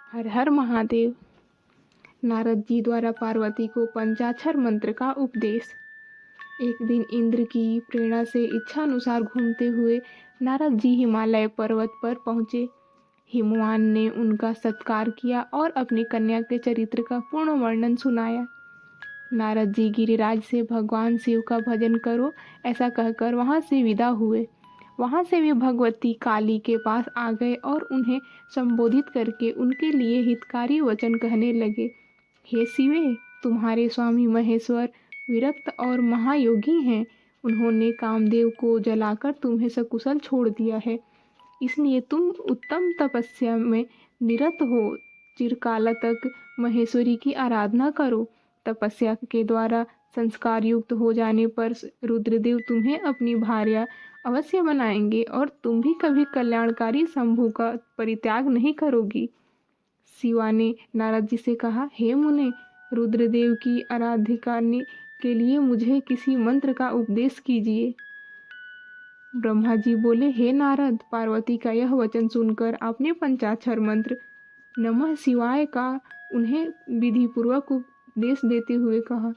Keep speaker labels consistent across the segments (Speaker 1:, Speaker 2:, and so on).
Speaker 1: हर हर महादेव। नारद जी द्वारा पार्वती को पंचाक्षर मंत्र का उपदेश। एक दिन इंद्र की प्रेरणा से इच्छानुसार घूमते हुए नारद जी हिमालय पर्वत पर पहुँचे। हिमवान ने उनका सत्कार किया और अपनी कन्या के चरित्र का पूर्ण वर्णन सुनाया। नारद जी गिरिराज से भगवान शिव का भजन करो ऐसा कहकर वहाँ से विदा हुए। वहाँ से वे भगवती काली के पास आ गए और उन्हें संबोधित करके उनके लिए हितकारी वचन कहने लगे। हे शिवे, तुम्हारे स्वामी महेश्वर विरक्त और महायोगी हैं। उन्होंने कामदेव को जलाकर तुम्हें सकुशल छोड़ दिया है, इसलिए तुम उत्तम तपस्या में निरत हो। चिरकाल तक महेश्वरी की आराधना करो। तपस्या के द्वारा संस्कार युक्त हो जाने पर रुद्रदेव तुम्हें अपनी भार्या अवश्य बनाएंगे और तुम भी कभी कल्याणकारी शंभु का परित्याग नहीं करोगी। शिवा ने नारद जी से कहा, हे मुने, रुद्रदेव की आराधना के लिए मुझे किसी मंत्र का उपदेश कीजिए। ब्रह्मा जी बोले, हे नारद, पार्वती का यह वचन सुनकर आपने पंचाक्षर मंत्र नमः शिवाय का उन्हें विधिपूर्वक उपदेश देते हुए कहा।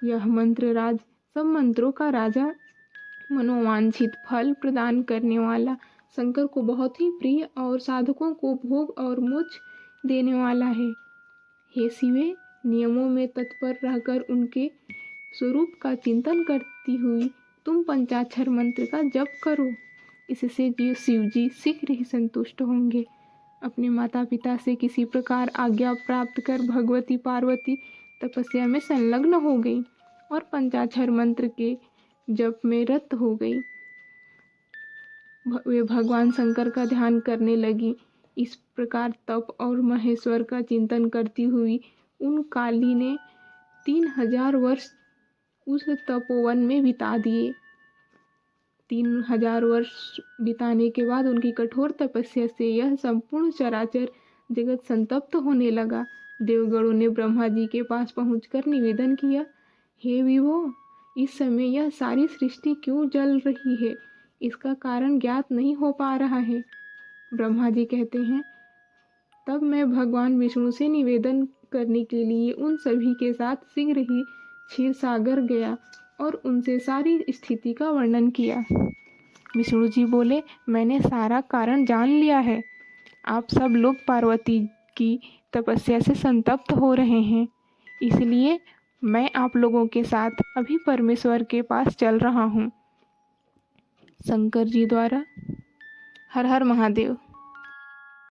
Speaker 1: यह मंत्र सब मंत्रों का राजा, मनोवांछित फल प्रदान करने वाला, शंकर को बहुत ही प्रिय और साधकों को भोग और मोक्ष देने वाला है। हे शिवे, नियमों में तत्पर रहकर उनके स्वरूप का चिंतन करती हुई तुम पंचाक्षर मंत्र का जप करो। इससे शिव जी शीघ्र ही संतुष्ट होंगे। अपने माता पिता से किसी प्रकार आज्ञा प्राप्त कर भगवती पार्वती तपस्या में संलग्न हो गई और पंचाक्षर मंत्र के जप में रत हो गई। वे भगवान शंकर का ध्यान करने लगी। इस प्रकार तप और महेश्वर का चिंतन करती हुई उन काली ने 3000 वर्ष उस तपोवन में बिता दिए। 3000 वर्ष बिताने के बाद उनकी कठोर तपस्या से यह संपूर्ण चराचर जगत संतप्त होने लगा। देवगणों ने ब्रह्मा जी के पास पहुंचकर निवेदन किया, हे विभो, इस समय यह सारी सृष्टि क्यों जल रही है? इसका कारण ज्ञात नहीं हो पा रहा है। ब्रह्मा जी कहते हैं, तब मैं भगवान विष्णु से निवेदन करने के लिए उन सभी के साथ शीघ्र ही क्षीर सागर गया और उनसे सारी स्थिति का वर्णन किया। विष्णु जी बोले, मैंने सारा कारण जान लिया है। आप सब लोग पार्वती की तपस्या से संतप्त हो रहे हैं, इसलिए मैं आप लोगों के साथ अभी परमेश्वर के पास चल रहा हूँ। शंकर जी द्वारा। हर हर महादेव।